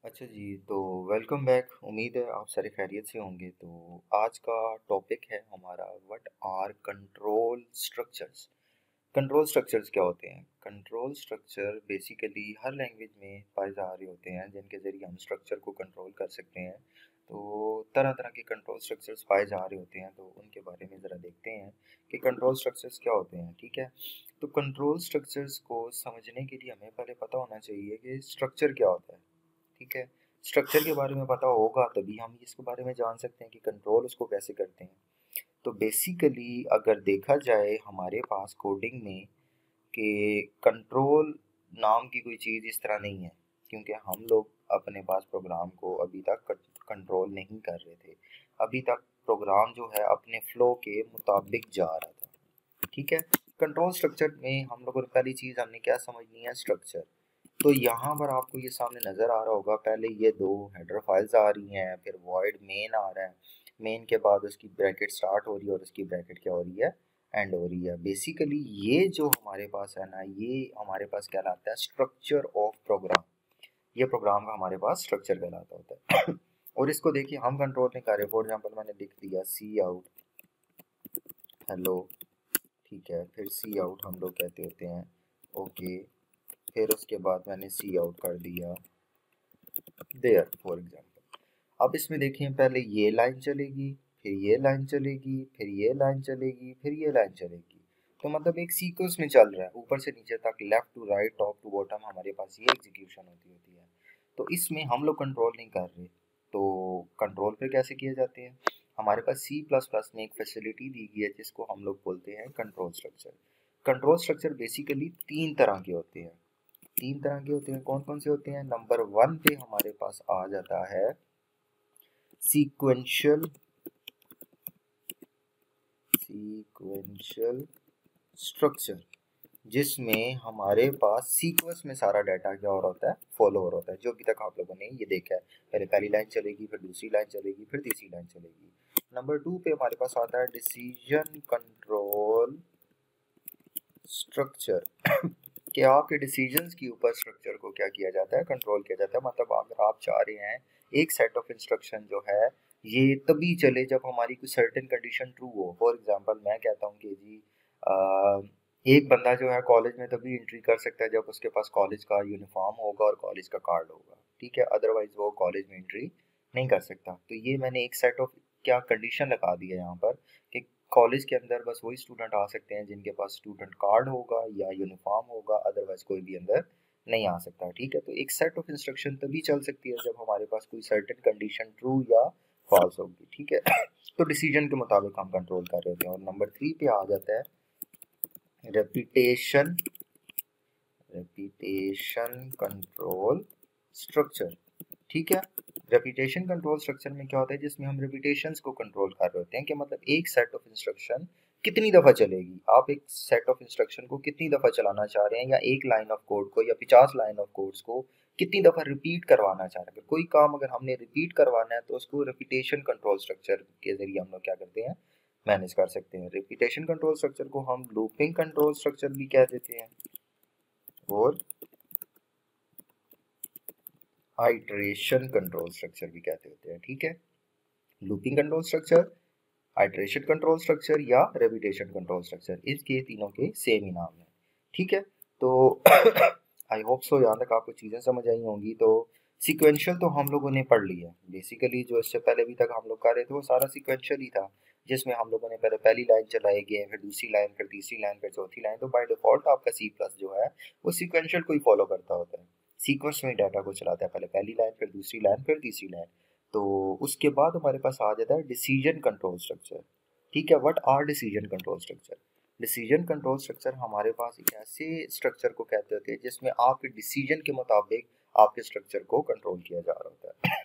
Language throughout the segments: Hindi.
अच्छा जी, तो वेलकम बैक। उम्मीद है आप सारे खैरियत से होंगे। तो आज का टॉपिक है हमारा what are control structures. Control structures क्या होते हैं? कंट्रोल स्ट्रक्चर बेसिकली हर लैंग्वेज में पाए जा रहे होते हैं जिनके ज़रिए हम स्ट्रक्चर को कंट्रोल कर सकते हैं। तो तरह तरह के कंट्रोल स्ट्रक्चर्स पाए जा रहे होते हैं, तो उनके बारे में ज़रा देखते हैं कि कंट्रोल स्ट्रक्चर्स क्या होते हैं। ठीक है, तो कंट्रोल स्ट्रक्चर्स को समझने के लिए हमें पहले पता होना चाहिए कि स्ट्रक्चर क्या होता है। ठीक है, स्ट्रक्चर के बारे में पता होगा तभी हम इसके बारे में जान सकते हैं कि कंट्रोल उसको कैसे करते हैं। तो बेसिकली अगर देखा जाए हमारे पास कोडिंग में कि कंट्रोल नाम की कोई चीज़ इस तरह नहीं है, क्योंकि हम लोग अपने पास प्रोग्राम को अभी तक कंट्रोल नहीं कर रहे थे। अभी तक प्रोग्राम जो है अपने फ्लो के मुताबिक जा रहा था। ठीक है, कंट्रोल स्ट्रक्चर में हम लोगों ने पहली चीज़ हमने क्या समझनी है, स्ट्रक्चर। तो यहाँ पर आपको ये सामने नज़र आ रहा होगा, पहले ये दो हेडर फाइल्स आ रही हैं, फिर वॉइड मेन आ रहा है, मेन के बाद उसकी ब्रैकेट स्टार्ट हो रही है और उसकी ब्रैकेट क्या हो रही है, एंड हो रही है। बेसिकली ये जो हमारे पास है ना, ये हमारे पास कहलाता है स्ट्रक्चर ऑफ प्रोग्राम। ये प्रोग्राम का हमारे पास स्ट्रक्चर कहलाता होता है। और इसको देखिए हम कंट्रोल नहीं कर रहे। फॉर एग्जाम्पल मैंने लिख दिया सी आउट हेलो, ठीक है, फिर सी आउट हम लोग कहते होते हैं ओके, फिर उसके बाद मैंने सी आउट कर दिया देयर फॉर एग्जाम्पल। अब इसमें देखिए पहले ये लाइन चलेगी, फिर ये लाइन चलेगी, फिर ये लाइन चलेगी, फिर ये लाइन चलेगी। तो मतलब एक सीक्वेंस में चल रहा है, ऊपर से नीचे तक, left to right, top to bottom हमारे पास ये एग्जीक्यूशन होती है। तो इसमें हम लोग कंट्रोल नहीं कर रहे। तो कंट्रोल फिर कैसे किए जाते हैं? हमारे पास सी प्लस प्लस में एक फैसिलिटी दी गई है जिसको हम लोग बोलते हैं control structure. Control structure basically तीन तरह के होते हैं। तीन तरह के होते हैं, कौन कौन से होते हैं? नंबर वन पे हमारे पास आ जाता है सीक्वेंशियल सीक्वेंशियल स्ट्रक्चर, जिसमें हमारे पास सीक्वेंस में सारा डाटा क्या हो रहा होता है, फॉलो हो रहा होता है। जो अभी तक आप लोगों ने ये देखा है, पहले पहली लाइन चलेगी, फिर दूसरी लाइन चलेगी, फिर तीसरी लाइन चलेगी। नंबर टू पे हमारे पास आता है डिसीजन कंट्रोल स्ट्रक्चर। कि आपके डिसीजंस के ऊपर स्ट्रक्चर को क्या किया जाता है, कंट्रोल किया जाता है। मतलब अगर आप चाह रहे हैं एक सेट ऑफ इंस्ट्रक्शन जो है ये तभी चले जब हमारी कोई सर्टेन कंडीशन ट्रू हो। फॉर एग्जांपल मैं कहता हूँ कि जी एक बंदा जो है कॉलेज में तभी एंट्री कर सकता है जब उसके पास कॉलेज का यूनिफॉर्म होगा और कॉलेज का कार्ड होगा। ठीक है, अदरवाइज वो कॉलेज में एंट्री नहीं कर सकता। तो ये मैंने एक सेट ऑफ क्या कंडीशन लगा दी है यहाँ पर कि कॉलेज के अंदर बस वही स्टूडेंट आ सकते हैं जिनके पास स्टूडेंट कार्ड होगा या यूनिफॉर्म होगा, अदरवाइज कोई भी अंदर नहीं आ सकता। ठीक है, तो एक सेट ऑफ इंस्ट्रक्शन तभी चल सकती है जब हमारे पास कोई सर्टेन कंडीशन ट्रू या फॉल्स होगी। ठीक है, तो डिसीजन के मुताबिक हम कंट्रोल कर रहे होते हैं। और नंबर थ्री पे आ जाता है रेपिटेशन रेपिटेशन कंट्रोल स्ट्रक्चर। ठीक है, रेपिटेशन कंट्रोल स्ट्रक्चर में क्या होता है, जिसमें हम रेपिटेशंस को कंट्रोल कर रहे होते हैं कि मतलब एक सेट ऑफ इंस्ट्रक्शन कितनी दफ़ा चलेगी। आप एक सेट ऑफ इंस्ट्रक्शन को कितनी दफ़ा चलाना चाह रहे हैं, या एक लाइन ऑफ कोड को या 50 लाइन ऑफ कोड्स को कितनी दफ़ा रिपीट करवाना चाह रहे हैं। कोई काम अगर हमने रिपीट करवाना है तो उसको रेपिटेशन कंट्रोल स्ट्रक्चर के ज़रिए हम लोग क्या करते हैं, मैनेज कर सकते हैं। रेपिटेशन कंट्रोल स्ट्रक्चर को हम लूपिंग कंट्रोल स्ट्रक्चर भी कह देते हैं और आइटरेशन कंट्रोल स्ट्रक्चर भी कहते होते हैं। ठीक है, looping control structure, iteration control structure या रेपिटेशन कंट्रोल स्ट्रक्चर, इसके तीनों के सेम ही नाम है। ठीक है, तो आई होप सो यहाँ तक आपको चीज़ें समझ आई होंगी। तो सीक्वेंशियल तो हम लोगों ने पढ़ लिया। बेसिकली जो इससे पहले भी तक हम लोग कर रहे थे वो सारा सीक्वेंशियल ही था, जिसमें हम लोगों ने पहले पहली लाइन चलाएगी, फिर दूसरी लाइन, फिर तीसरी लाइन, फिर चौथी लाइन। तो बाय डिफॉल्ट आपका सी प्लस जो है वो सीक्वेंशियल को ही फॉलो करता होता है, सीक्वेंस में डाटा को चलाता है, पहले पहली लाइन, फिर दूसरी लाइन, फिर तीसरी लाइन। तो उसके बाद हमारे पास आ जाता है डिसीजन कंट्रोल स्ट्रक्चर। ठीक है, what are decision control structure? Decision control structure हमारे पास एक ऐसे स्ट्रक्चर को कहते होते हैं जिसमें आपके डिसीजन के मुताबिक आपके स्ट्रक्चर को कंट्रोल किया जा रहा होता है।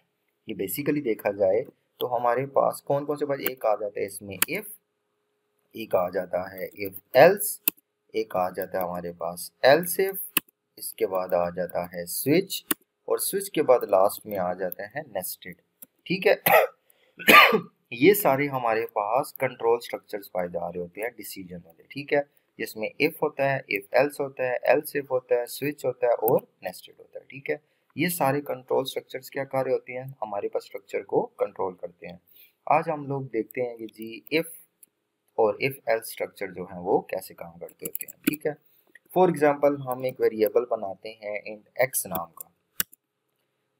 ये बेसिकली देखा जाए तो हमारे पास कौन कौन से बात, एक आ जाता है इसमें इफ, एक आ जाता है इफ एल्स, एक आ जाता है हमारे पास एल्स इफ, इसके बाद आ जाता है स्विच, और स्विच के बाद लास्ट में आ जाते हैं नेस्टेड। ठीक है, ये सारे हमारे पास कंट्रोल स्ट्रक्चर्स पाए जा रहे होते हैं डिसीजन वाले। ठीक है, जिसमें इफ होता है, इफ एल्स होता है, एल्स इफ होता है, स्विच होता है और नेस्टेड होता है। ठीक है, ये सारे कंट्रोल स्ट्रक्चर्स क्या कार्य होते हैं, हमारे पास स्ट्रक्चर को कंट्रोल करते हैं। आज हम लोग देखते हैं कि जी इफ और इफ एल्स स्ट्रक्चर जो है वो कैसे काम करते होते हैं। ठीक है, फॉर एग्जांपल हम एक वेरिएबल बनाते हैं इंट एक्स नाम का,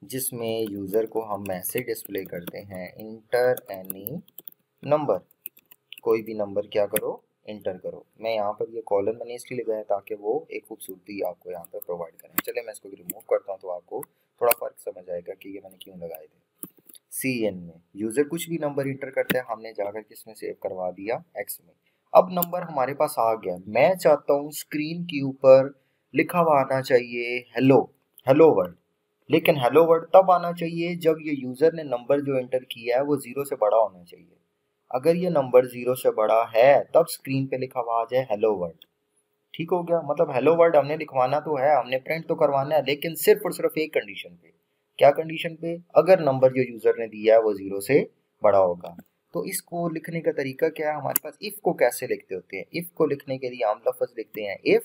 जिसमें यूज़र को हम मैसेज डिस्प्ले करते हैं इंटर एनी नंबर, कोई भी नंबर क्या करो इंटर करो। मैं यहाँ पर ये कॉलन मैंने इसलिए लगाया ताकि वो एक खूबसूरती आपको यहाँ पर प्रोवाइड करें। चलिए मैं इसको रिमूव करता हूँ तो आपको थोड़ा फर्क समझ आएगा कि ये मैंने क्यों लगाए थे। सी एन में यूज़र कुछ भी नंबर इंटर करते हैं, हमने जाकर किसमें सेव करवा दिया, एक्स में। अब नंबर हमारे पास आ गया, मैं चाहता हूँ स्क्रीन के ऊपर लिखा हुआ आना चाहिए हेलो, हेलो वर्ल्ड। लेकिन हेलो वर्ड तब आना चाहिए जब ये यूज़र ने नंबर जो एंटर किया है वो ज़ीरो से बड़ा होना चाहिए। अगर ये नंबर ज़ीरो से बड़ा है तब स्क्रीन पे लिखा हुआ आ जाए हेलो वर्ड। ठीक हो गया, मतलब हेलो वर्ड हमने लिखवाना तो है, हमने प्रिंट तो करवाना है, लेकिन सिर्फ और सिर्फ एक कंडीशन पे। क्या कंडीशन पे, अगर नंबर जो यूज़र ने दिया है वो ज़ीरो से बड़ा होगा। तो इसको लिखने का तरीका क्या है, हमारे पास इफ़ को कैसे लिखते होते हैं। इफ़ को लिखने के लिए हम लफ्ज़ लिखते हैं इफ़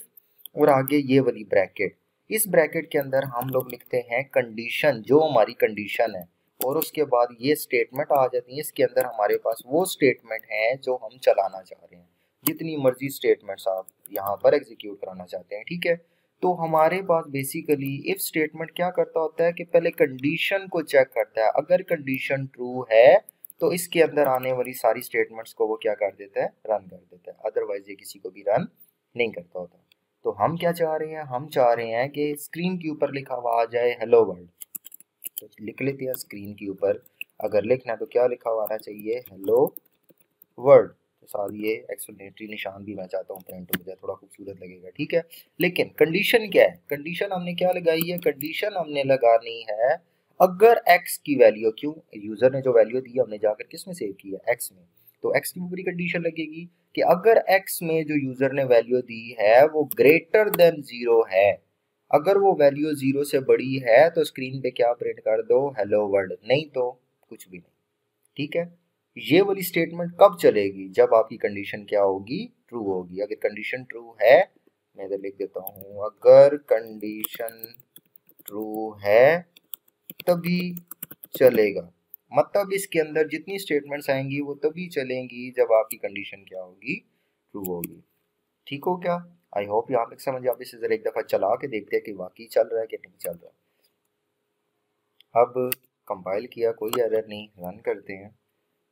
और आगे ये वाली ब्रैकेट, इस ब्रैकेट के अंदर हम लोग लिखते हैं कंडीशन, जो हमारी कंडीशन है, और उसके बाद ये स्टेटमेंट आ जाती है। इसके अंदर हमारे पास वो स्टेटमेंट है जो हम चलाना चाह रहे हैं, जितनी मर्जी स्टेटमेंट्स आप यहाँ पर एग्जीक्यूट कराना चाहते हैं। ठीक है, तो हमारे पास बेसिकली इफ स्टेटमेंट क्या करता होता है कि पहले कंडीशन को चेक करता है, अगर कंडीशन ट्रू है तो इसके अंदर आने वाली सारी स्टेटमेंट्स को वो क्या कर देता है, रन कर देता है, अदरवाइज ये किसी को भी रन नहीं करता होता। तो हम क्या चाह रहे हैं, हम चाह रहे हैं कि स्क्रीन के ऊपर लिखा हुआ आ जाए हेलो वर्ल्ड। तो लिख लेते हैं स्क्रीन के ऊपर, अगर लिखना है तो क्या लिखा हुआ आना चाहिए, हेलो वर्ल्ड। तो साथ ये एक्सप्लेनेटरी निशान भी मैं चाहता हूँ प्रिंट हो जाए, थोड़ा खूबसूरत लगेगा। ठीक है, लेकिन कंडीशन क्या है, कंडीशन हमने क्या लगाई है, कंडीशन हमने लगानी है अगर x की वैल्यू, क्यों, यूजर ने जो वैल्यू दी है हमने जाकर किस में सेव किया, x में, तो x की ऊपरी कंडीशन लगेगी कि अगर x में जो यूजर ने वैल्यू दी है वो ग्रेटर देन जीरो है, अगर वो वैल्यू जीरो से बड़ी है तो स्क्रीन पे क्या प्रिंट कर दो, हेलो वर्ल्ड, नहीं तो कुछ भी नहीं। ठीक है, ये वाली स्टेटमेंट कब चलेगी, जब आपकी कंडीशन क्या होगी, ट्रू होगी। अगर कंडीशन ट्रू है, मैं इधर लिख देता हूँ, अगर कंडीशन ट्रू है तभी चलेगा, मतलब इसके अंदर जितनी स्टेटमेंट्स आएंगी वो तभी चलेंगी जब आपकी कंडीशन क्या होगी, ट्रू होगी। ठीक हो क्या, आई होप यहाँ तक समझ। आप इसे जरा एक दफा चला के देखते हैं कि वाकई चल रहा है कि नहीं चल रहा। अब कंपाइल किया, कोई एरर नहीं, रन करते हैं।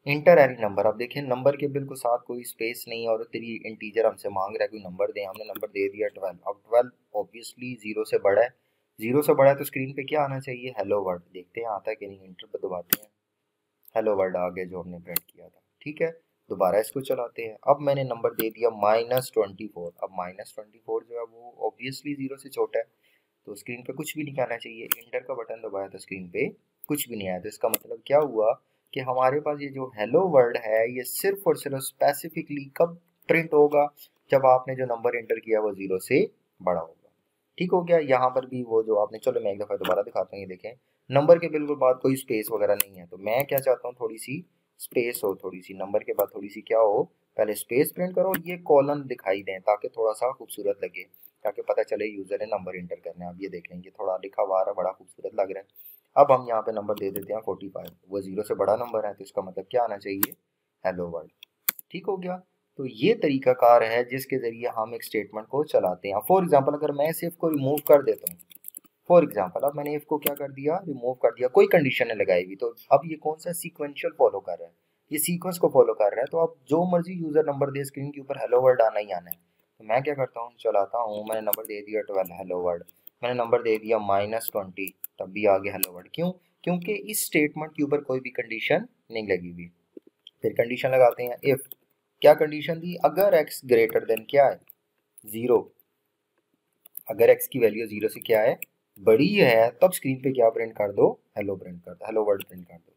इंटर एनी नंबर, आप देखें नंबर के बिल्कुल साथ कोई स्पेस नहीं और तेरी इंटीजर हमसे मांग रहा है कोई नंबर दे, हमने नंबर दे दिया 12। अब 12 ऑब्वियसली जीरो से बड़ा है, जीरो से बड़ा है तो स्क्रीन पे क्या आना चाहिए, हेलो वर्ल्ड। देखते हैं आता है कि नहीं, इंटर पर दबाते हैं, हेलो वर्ल्ड आ गया जो हमने प्रिंट किया था। ठीक है, दोबारा इसको चलाते हैं। अब मैंने नंबर दे दिया -24, अब -24 जो है वो ऑब्वियसली जीरो से छोटा है, तो स्क्रीन पे कुछ भी नहीं आना चाहिए। इंटर का बटन दबाया तो स्क्रीन पे कुछ भी नहीं आया, तो इसका मतलब क्या हुआ कि हमारे पास ये जो हेलो वर्ल्ड है ये सिर्फ और सिर्फ स्पेसिफिकली कब प्रिंट होगा, जब आपने जो नंबर एंटर किया वो जीरो से बड़ा होगा। ठीक हो गया, यहाँ पर भी वो जो आपने, चलो मैं एक दफ़ा दोबारा दिखाता हूँ, ये देखें नंबर के बिल्कुल बाद कोई स्पेस वगैरह नहीं है, तो मैं क्या चाहता हूँ, थोड़ी सी स्पेस हो, थोड़ी सी नंबर के बाद थोड़ी सी क्या हो, पहले स्पेस प्रिंट करो, ये कॉलम दिखाई दें ताकि थोड़ा सा खूबसूरत लगे, ताकि पता चले यूज़र ने नंबर इंटर करना है। आप ये देख लेंगे थोड़ा लिखा हुआ आ रहा है, बड़ा खूबसूरत लग रहा है। अब हम यहाँ पे नंबर दे देते हैं 45, वो जीरो से बड़ा नंबर है तो इसका मतलब क्या आना चाहिए, हेलो वर्ल्ड। ठीक हो गया, तो ये तरीका कार है जिसके ज़रिए हम एक स्टेटमेंट को चलाते हैं। फॉर एग्जाम्पल अगर मैं इस इफ को रिमूव कर देता हूँ, फॉर एग्जाम्पल अब मैंने इफ को क्या कर दिया, रिमूव कर दिया, कोई कंडीशन नहीं लगाई हुई, तो अब ये कौन सा सीक्वेंशियल फॉलो कर रहा है, ये सीक्वेंस को फॉलो कर रहा है। तो अब जो मर्जी यूज़र नंबर दे स्क्रीन के ऊपर हेलो वर्ल्ड आना ही आना है। तो मैं क्या करता हूँ, चलाता हूँ, मैंने नंबर दे दिया 12, हेलो वर्ल्ड। मैंने नंबर दे दिया -20, तब भी आ गया हेलो वर्ल्ड। क्यों, क्योंकि इस स्टेटमेंट के ऊपर कोई भी कंडीशन नहीं लगी हुई। फिर कंडीशन लगाते हैं इफ, क्या कंडीशन दी, अगर एक्स ग्रेटर देन क्या है, जीरो, अगर एक्स की वैल्यू जीरो से क्या है, बड़ी है, तब स्क्रीन पे क्या प्रिंट कर दो, हेलो प्रिंट कर दो, हेलो वर्ल्ड प्रिंट कर दो।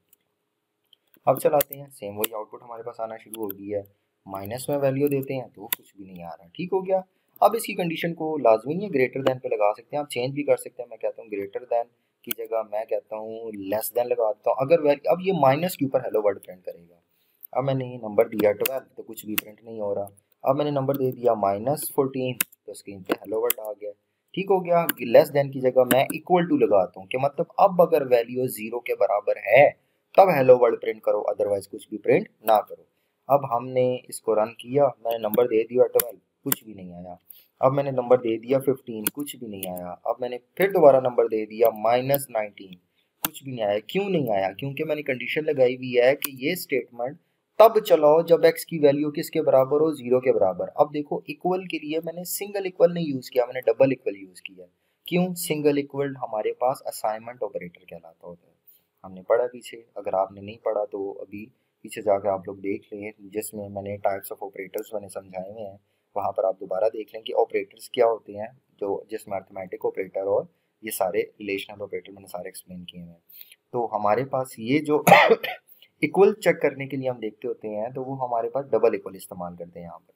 अब चलाते हैं, सेम वही आउटपुट हमारे पास आना शुरू हो गई है। माइनस में वैल्यू देते हैं तो कुछ भी नहीं आ रहा। ठीक हो गया, अब इसकी कंडीशन को लाजमी नहीं है ग्रेटर देन पे लगा सकते हैं, आप चेंज भी कर सकते हैं। मैं कहता हूँ ग्रेटर देन की जगह मैं कहता हूँ लेस देन लगा देता हूँ। अगर अब ये माइनस के ऊपर हेलो वर्ल्ड प्रिंट करेगा। अब मैंने नंबर दिया 12 तो कुछ भी प्रिंट नहीं हो रहा। अब मैंने नंबर दे दिया -14 तो स्क्रीन पे हेलो वर्ल्ड आ गया। ठीक हो गया। लेस देन की जगह मैं इक्वल टू लगाता हूँ कि मतलब अब अगर वैल्यू 0 के बराबर है तब हेलो वर्ल्ड प्रिंट करो, अदरवाइज कुछ भी प्रिंट ना करो। अब हमने इसको रन किया, मैंने नंबर दे दिया 12, कुछ भी नहीं आया। अब मैंने नंबर दे दिया 15, कुछ भी नहीं आया। अब मैंने फिर दोबारा नंबर दे दिया -19, कुछ भी नहीं आया। क्यों नहीं आया? क्योंकि मैंने कंडीशन लगाई हुई है कि ये स्टेटमेंट तब चलाओ जब x की वैल्यू किसके बराबर हो, 0 के बराबर। अब देखो इक्वल के लिए मैंने सिंगल इक्वल नहीं यूज किया, मैंने डबल इक्वल यूज किया। क्यों? सिंगल इक्वल हमारे पास असाइनमेंट ऑपरेटर कहलाता होता है, हमने पढ़ा पीछे। अगर आपने नहीं पढ़ा तो अभी पीछे जाकर आप लोग देख लें, जिसमें मैंने टाइप्स ऑफ ऑपरेटर्स मैंने समझाए हुए हैं, वहाँ पर आप दोबारा देख लें कि ऑपरेटर्स क्या होते हैं, जो जिस मैथमेटिक ऑपरेटर और ये सारे रिलेशनल ऑपरेटर मैंने सारे एक्सप्लेन किए हैं। तो हमारे पास ये जो इक्वल चेक करने के लिए हम देखते होते हैं, तो वो हमारे पास डबल इक्वल इस्तेमाल करते हैं यहाँ पर।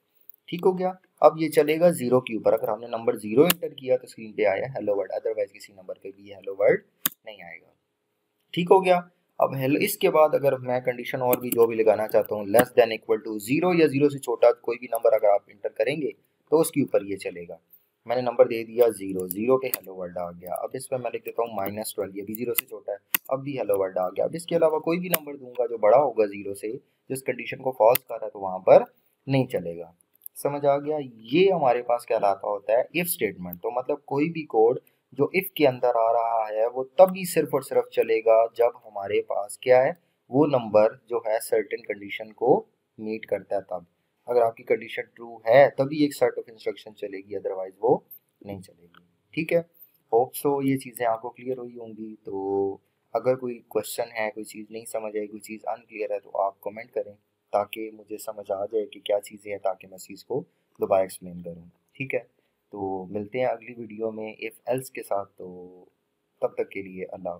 ठीक हो गया। अब ये चलेगा 0 के ऊपर। अगर हमने नंबर 0 एंटर किया तो स्क्रीन पे आया हेलो वर्ल्ड, अदरवाइज किसी नंबर पे भी हेलो वर्ल्ड नहीं आएगा। ठीक हो गया। अब हेलो, इसके बाद अगर मैं कंडीशन और भी जो भी लगाना चाहता हूँ, लेस देन इक्वल टू 0 या 0 से छोटा कोई भी नंबर अगर आप इंटर करेंगे तो उसके ऊपर ये चलेगा। मैंने नंबर दे दिया 0, 0 पे हेलो वर्ल्ड आ गया। अब इस पर मैं लिख देता हूँ -12, ये भी 0 से छोटा है, अब भी हेलो वर्ल्ड आ गया। अब इसके अलावा कोई भी नंबर दूंगा जो बड़ा होगा 0 से, जिस कंडीशन को फॉल्स कर रहा है, तो वहां पर नहीं चलेगा। समझ आ गया? ये हमारे पास कहलाता होता है इफ स्टेटमेंट। तो मतलब कोई भी कोड जो इफ के अंदर आ रहा है वो तभी सिर्फ और सिर्फ चलेगा जब हमारे पास क्या है, वो नंबर जो है सर्टेन कंडीशन को मीट करता है। तब अगर आपकी कंडीशन ट्रू है तभी एक सेट ऑफ इंस्ट्रक्शन चलेगी, अदरवाइज वो नहीं चलेगी। ठीक है। होप सो ये चीज़ें आपको क्लियर हुई होंगी। तो अगर कोई क्वेश्चन है, कोई चीज़ नहीं समझ आई, कोई चीज़ अनक्लियर है, तो आप कमेंट करें ताकि मुझे समझ आ जाए कि क्या चीज़ें हैं, ताकि मैं इस चीज़ को दोबारा एक्सप्लेन करूँ। ठीक है। तो मिलते हैं अगली वीडियो में इफ़ एल्स के साथ। तो तब तक के लिए अल्लाह।